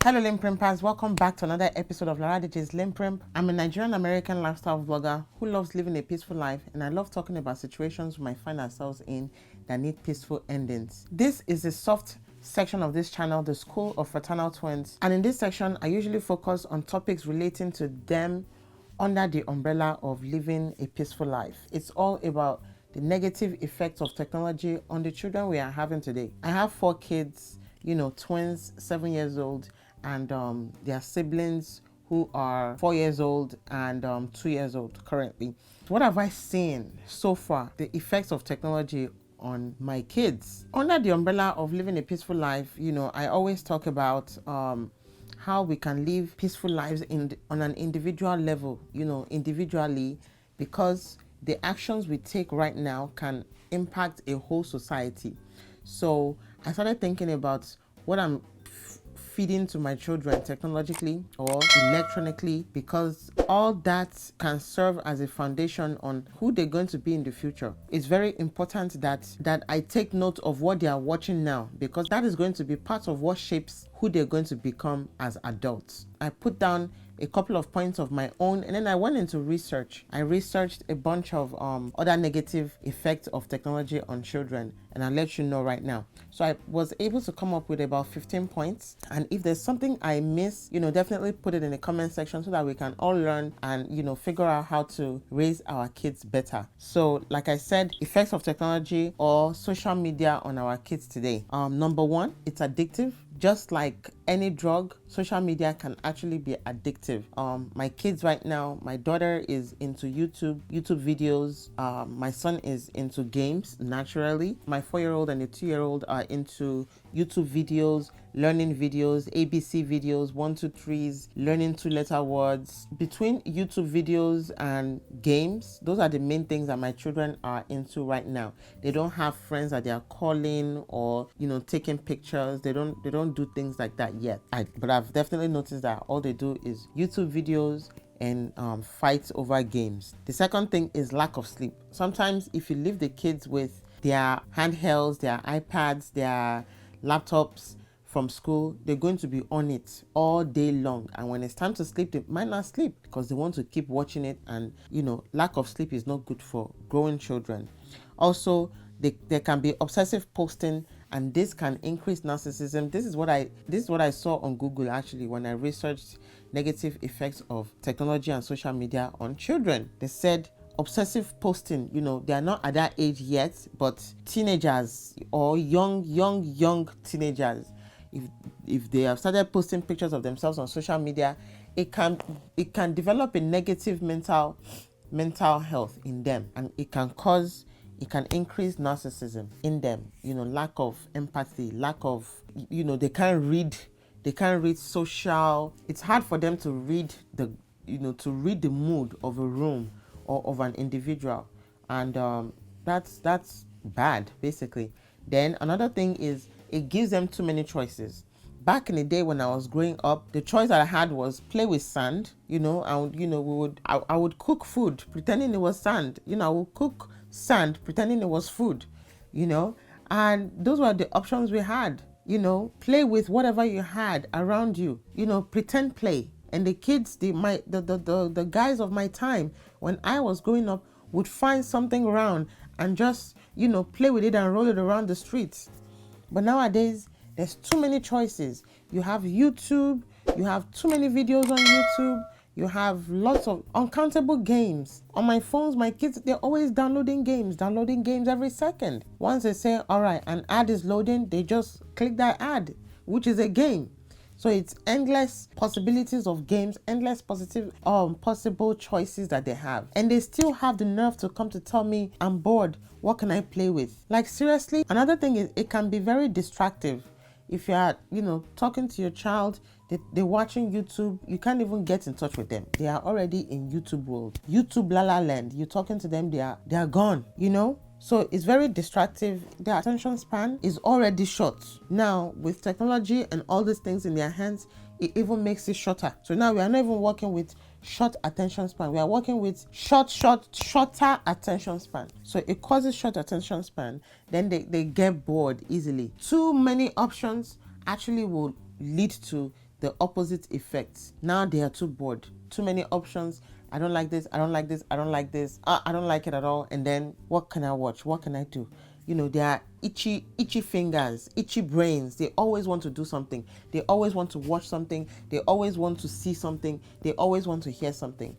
Hello LinPRimpers, welcome back to another episode of Laraddiji's LinPRIMP. I'm a Nigerian American lifestyle vlogger who loves living a peaceful life, and I love talking about situations we might find ourselves in that need peaceful endings. This is a soft section of this channel, the School of Fraternal Twins, and in this section I usually focus on topics relating to them under the umbrella of living a peaceful life. It's all about the negative effects of technology on the children we are having today. I have 4 kids, twins, 7 years old, and their siblings who are 4 years old and 2 years old currently. What have I seen so far? The effects of technology on my kids. Under the umbrella of living a peaceful life, I always talk about how we can live peaceful lives on an individual level, individually, because the actions we take right now can impact a whole society. So I started thinking about what I'm feeding to my children technologically or electronically, because all that can serve as a foundation on who they're going to be in the future. It's very important that I take note of what they are watching now, because that is going to be part of what shapes who they're going to become as adults. I put down a couple of points of my own, and then I went into research. I researched a bunch of other negative effects of technology on children, and I'll let you know right now. So I was able to come up with about 15 points, and if there's something I miss, definitely put it in the comment section so that we can all learn and figure out how to raise our kids better. So like I said, effects of technology or social media on our kids today. Number 1, it's addictive. Just like any drug, social media can actually be addictive. My kids right now, my daughter is into YouTube videos. My son is into games, naturally. My 4-year-old and the 2-year-old are into YouTube videos, learning videos, ABC videos, 1, 2, 3s, learning 2-letter words. Between YouTube videos and games, those are the main things that my children are into right now. They don't have friends that they are calling or taking pictures. They don't do things like that yet. But I've definitely noticed that all they do is YouTube videos and fights over games. The second thing is lack of sleep. Sometimes if you leave the kids with their handhelds, their iPads, their laptops from school, they're going to be on it all day long, and when it's time to sleep, they might not sleep because they want to keep watching it, and lack of sleep is not good for growing children. Also, there can be obsessive posting, and this can increase narcissism. This is what I saw on Google actually when I researched negative effects of technology and social media on children. They said obsessive posting, they are not at that age yet, but teenagers or young teenagers, if they have started posting pictures of themselves on social media, it can develop a negative mental health in them, and it can increase narcissism in them, lack of empathy, lack of, they can't read social. It's hard for them to read the mood of a room or of an individual, and that's bad basically. Then another thing is it gives them too many choices. Back in the day when I was growing up, the choice that I had was play with sand. I would cook food pretending it was sand. I would cook sand pretending it was food. And those were the options we had. Play with whatever you had around you. Pretend play. And the kids, the guys of my time when I was growing up would find something around and just play with it and roll it around the streets. But nowadays, there's too many choices. You have YouTube, you have too many videos on YouTube, you have lots of uncountable games. On my phones, my kids, they're always downloading games every second. Once they say, all right, an ad is loading, they just click that ad, which is a game. So it's endless possibilities of games, endless possible choices that they have. And they still have the nerve to come to tell me, I'm bored, what can I play with? Like seriously? Another thing is it can be very distractive. If you're, talking to your child, they're watching YouTube, you can't even get in touch with them. They are already in YouTube world. YouTube la la land. You're talking to them, they are gone, So it's very distractive. Their attention span is already short. Now, with technology and all these things in their hands, it even makes it shorter. So now we are not even working with short attention span. We are working with shorter attention span. So it causes short attention span. Then they get bored easily. Too many options actually will lead to the opposite effects. Now they are too bored, too many options. I don't like this, I don't like this, I don't like this, I don't like it at all. And then what can I watch? What can I do? They are itchy fingers, itchy brains. They always want to do something. They always want to watch something. They always want to see something. They always want to hear something,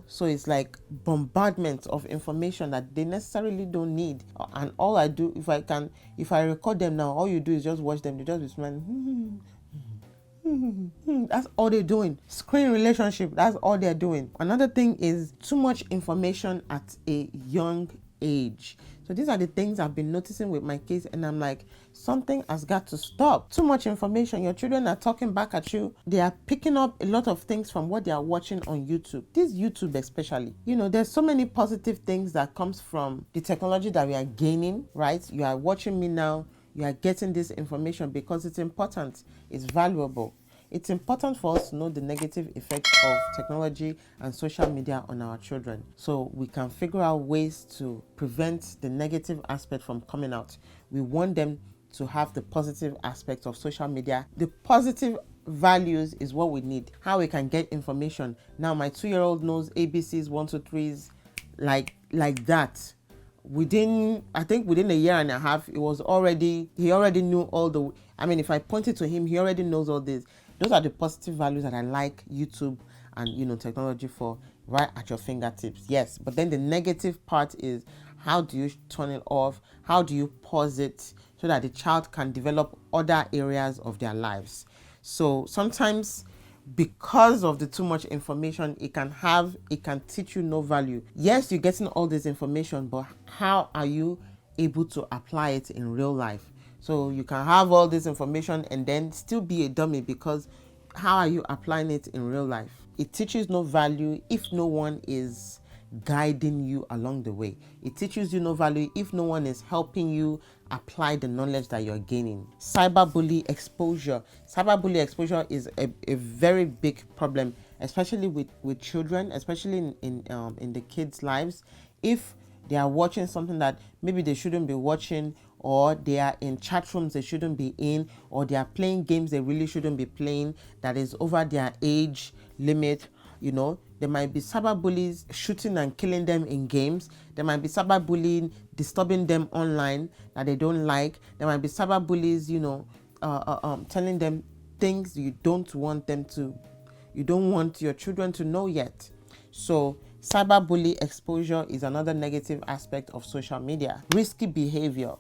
So it's like bombardment of information that they necessarily don't need. And all I do, if I record them now, all you do is just watch them. They just be smiling. That's all they're doing. Screen relationship, that's all they're doing. Another thing is too much information at a young age. So these are the things I've been noticing with my kids, and I'm like, something has got to stop. Too much information. Your children are talking back at you. They are picking up a lot of things from what they are watching on YouTube. This YouTube especially. There's so many positive things that comes from the technology that we are gaining, right? You are watching me now. You are getting this information because it's important. It's valuable. It's important for us to know the negative effects of technology and social media on our children, so we can figure out ways to prevent the negative aspect from coming out. We want them to have the positive aspects of social media. The positive values is what we need. How we can get information. Now my 2-year-old knows ABCs, 1, 2, 3s, like that. Within a year and a half, he already knew all the, if I pointed to him, he already knows all this. Those are the positive values that I like YouTube and, technology for, right at your fingertips. Yes, but then the negative part is, how do you turn it off? How do you pause it so that the child can develop other areas of their lives? So sometimes, because of the too much information, it can teach you no value. Yes, you're getting all this information, but how are you able to apply it in real life? So you can have all this information and then still be a dummy, because how are you applying it in real life? It teaches no value if no one is guiding you along the way. It teaches you no value if no one is helping you apply the knowledge that you're gaining. Cyberbully exposure. Cyberbully exposure is a very big problem, especially with children, especially in the kids' lives. If they are watching something that maybe they shouldn't be watching, or they are in chat rooms they shouldn't be in, or they are playing games they really shouldn't be playing that is over their age limit, there might be cyberbullies shooting and killing them in games. There might be cyberbullying disturbing them online that they don't like. There might be cyberbullies, telling them things you don't want your children to know yet. So cyberbully exposure is another negative aspect of social media. Risky behavior,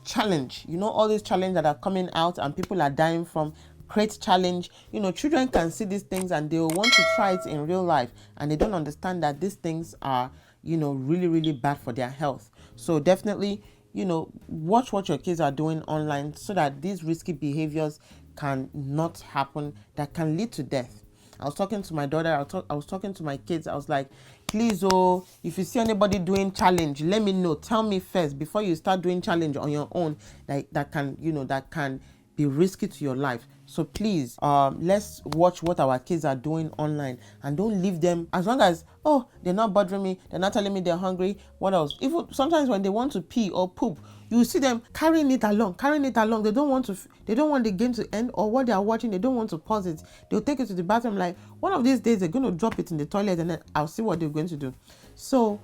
challenge. All these challenges that are coming out and people are dying from. Create challenge. Children can see these things and they will want to try it in real life, and they don't understand that these things are, really, really bad for their health. So definitely, watch what your kids are doing online so that these risky behaviors can not happen, that can lead to death. I was talking to my daughter, I was talking to my kids. I was like, please, if you see anybody doing challenge, let me know. Tell me first before you start doing challenge on your own that can be risky to your life. So please, let's watch what our kids are doing online and don't leave them. As long as, they're not bothering me, they're not telling me they're hungry, what else? Even sometimes when they want to pee or poop, you see them carrying it along. They don't want the game to end, or what they are watching, they don't want to pause it. They'll take it to the bathroom, like one of these days they're going to drop it in the toilet, and then I'll see what they're going to do. So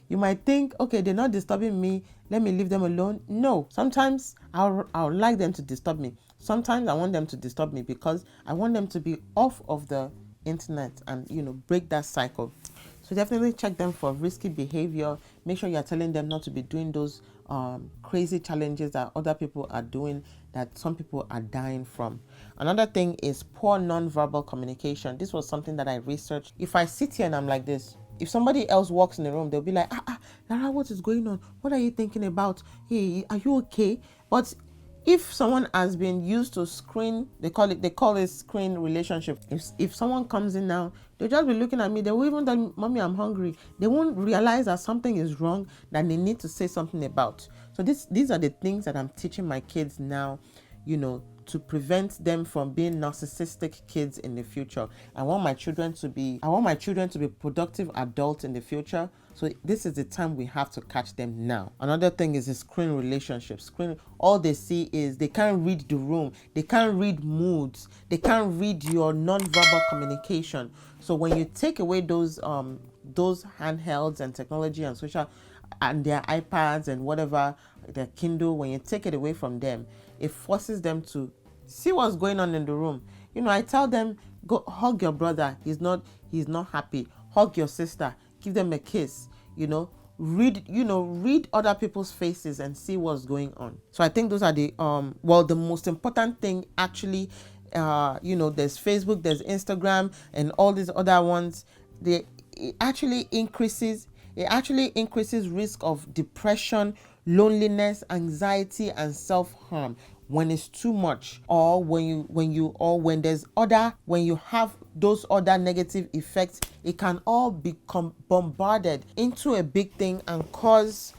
you might think, okay, they're not disturbing me, let me leave them alone. No, sometimes I'll like them to disturb me. Sometimes I want them to disturb me because I want them to be off of the internet and, break that cycle. So definitely check them for risky behavior. Make sure you're telling them not to be doing those crazy challenges that other people are doing, that some people are dying from. Another thing is poor non-verbal communication. This was something that I researched. If I sit here and I'm like this, if somebody else walks in the room, they'll be like, Lara, what is going on? What are you thinking about? Hey, are you okay? But if someone has been used to screen, they call it screen relationship. If someone comes in now, they'll just be looking at me. They will even tell mommy, I'm hungry. They won't realize that something is wrong, that they need to say something about. So these are the things that I'm teaching my kids now, to prevent them from being narcissistic kids in the future. I want my children to be productive adults in the future. So this is the time we have to catch them now. Another thing is the screen relationships. All they see is they can't read the room. They can't read moods. They can't read your non-verbal communication. So when you take away those handhelds and technology and social and their iPads and whatever, their Kindle, when you take it away from them, it forces them to see what's going on in the room. I tell them, go hug your brother. He's not happy. Hug your sister. Give them a kiss. Read other people's faces and see what's going on. So I think those are the the most important thing actually. There's Facebook, there's Instagram, and all these other ones. It actually increases risk of depression, loneliness, anxiety, and self-harm when it's too much, or when you have those other negative effects. It can all become bombarded into a big thing and cause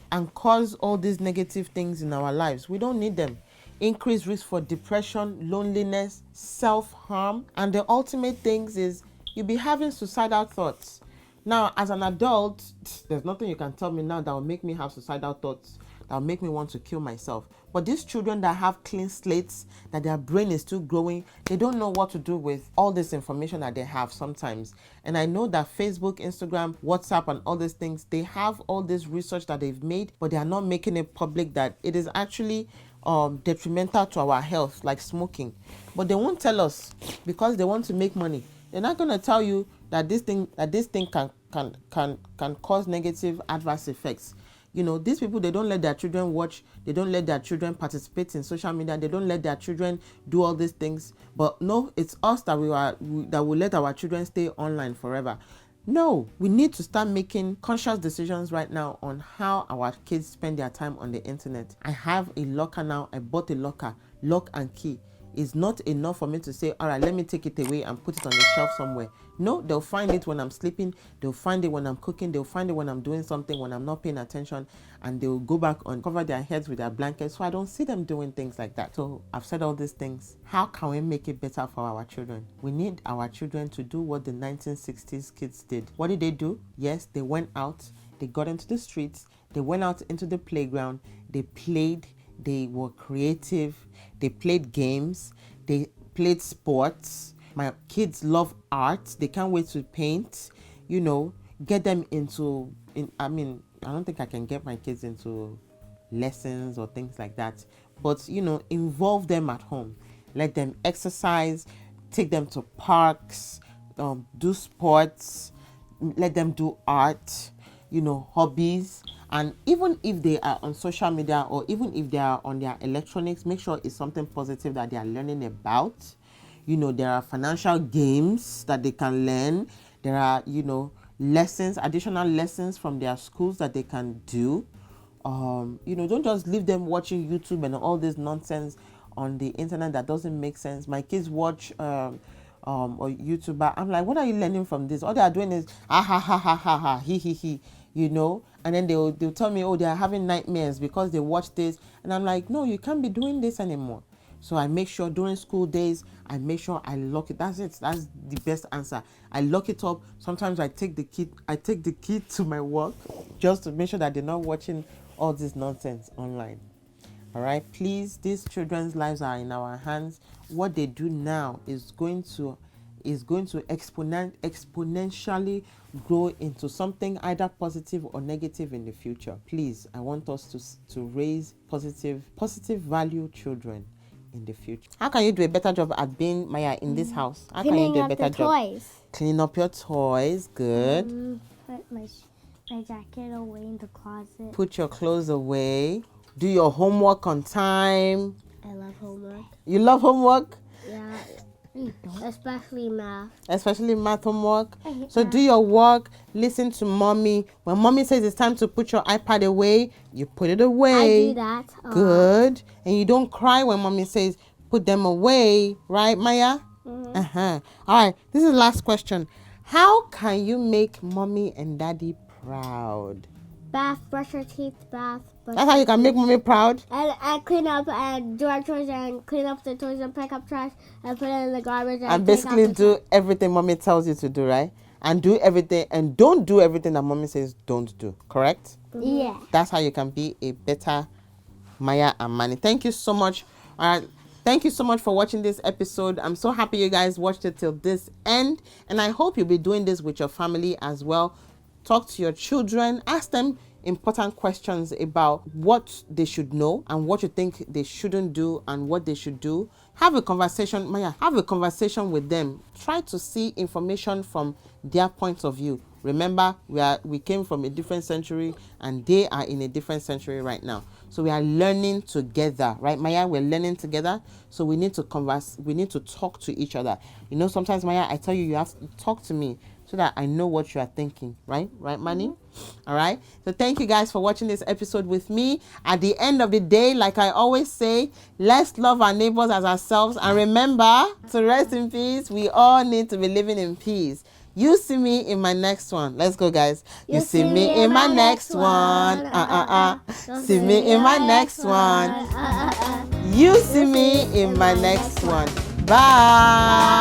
all these negative things in our lives. We don't need them. Increased risk for depression, loneliness, self-harm, and the ultimate things is you'll be having suicidal thoughts. Now, as an adult, there's nothing you can tell me now that will make me have suicidal thoughts, that will make me want to kill myself. But these children that have clean slates, that their brain is still growing, they don't know what to do with all this information that they have sometimes. And I know that Facebook, Instagram, WhatsApp, and all these things, they have all this research that they've made, but they are not making it public that it is actually detrimental to our health, like smoking. But they won't tell us because they want to make money. They're not going to tell you that this thing can cause negative adverse effects. These people, they don't let their children watch, they don't let their children participate in social media, they don't let their children do all these things. But no, it's us that will let our children stay online forever. No, we need to start making conscious decisions right now on how our kids spend their time on the internet. I have a locker now. I bought a locker, lock and key. It's not enough for me to say, all right, let me take it away and put it on the shelf somewhere. No, they'll find it when I'm sleeping. They'll find it when I'm cooking. They'll find it when I'm doing something, when I'm not paying attention. And they'll go back and cover their heads with their blankets. So I don't see them doing things like that. So I've said all these things. How can we make it better for our children? We need our children to do what the 1960s kids did. What did they do? Yes, they went out. They got into the streets. They went out into the playground. They played. They were creative. They played games. They played sports. My kids love art. They can't wait to paint. Get them into. I don't think I can get my kids into lessons or things like that. But involve them at home. Let them exercise. Take them to parks. Do sports. Let them do art. Hobbies. And even if they are on social media or even if they are on their electronics, make sure it's something positive that they are learning about. There are financial games that they can learn. There are, lessons, additional lessons from their schools that they can do. Don't just leave them watching YouTube and all this nonsense on the internet that doesn't make sense. My kids watch or YouTuber. I'm like, what are you learning from this? All they are doing is ha ha ha ha ha ha he he he. And then they'll tell me, oh, they are having nightmares because they watch this. And I'm like, no, you can't be doing this anymore. So I make sure during school days, I make sure I lock it. That's it. That's the best answer. I lock it up. Sometimes I take the key to my work just to make sure that they're not watching all this nonsense online. All right, please, these children's lives are in our hands. What they do now is going to exponentially grow into something either positive or negative in the future. Please, I want us to raise positive value children in the future. How can you do a better job at being Maya in this house? How can you do a better job? Toys. Clean up your toys. Good. Put my jacket away in the closet. Put your clothes away. Do your homework on time. I love homework. You love homework? Yeah. Especially math. Especially math homework. So math. Do your work. Listen to mommy. When mommy says it's time to put your iPad away, you put it away. I do that. Good. And you don't cry when mommy says put them away. Right, Maya? Mm-hmm. All right. This is the last question. How can you make mommy and daddy proud? bath, brush your teeth, bath. That's how you can make mommy proud. And clean up and do our chores and clean up the toys and pick up trash and put it in the garbage And basically take out the do trash. everything mommy tells you to do, right? And do everything, and don't do everything that mommy says don't do, correct? Yeah. That's how you can be a better Maya and Manny. Thank you so much. Thank you so much for watching this episode. I'm so happy you guys watched it till this end, and I hope you'll be doing this with your family as well. Talk to your children, ask them important questions about what they should know and what you think they shouldn't do and what they should do. Have a conversation, Maya, have a conversation with them. Try to see information from their point of view. Remember, we came from a different century and they are in a different century right now. So we are learning together, right, Maya? We're learning together. So we need to converse, we need to talk to each other. You know, sometimes, Maya, I tell you, you have to talk to me so that I know what you are thinking, right? Right, Manny? All right. So thank you guys for watching this episode with me. At the end of the day, like I always say, let's love our neighbors as ourselves. And remember to rest in peace. We all need to be living in peace. You see me in my next one. Let's go, guys. You see me in my next one. See me in my next one. You see me in my next one. Bye.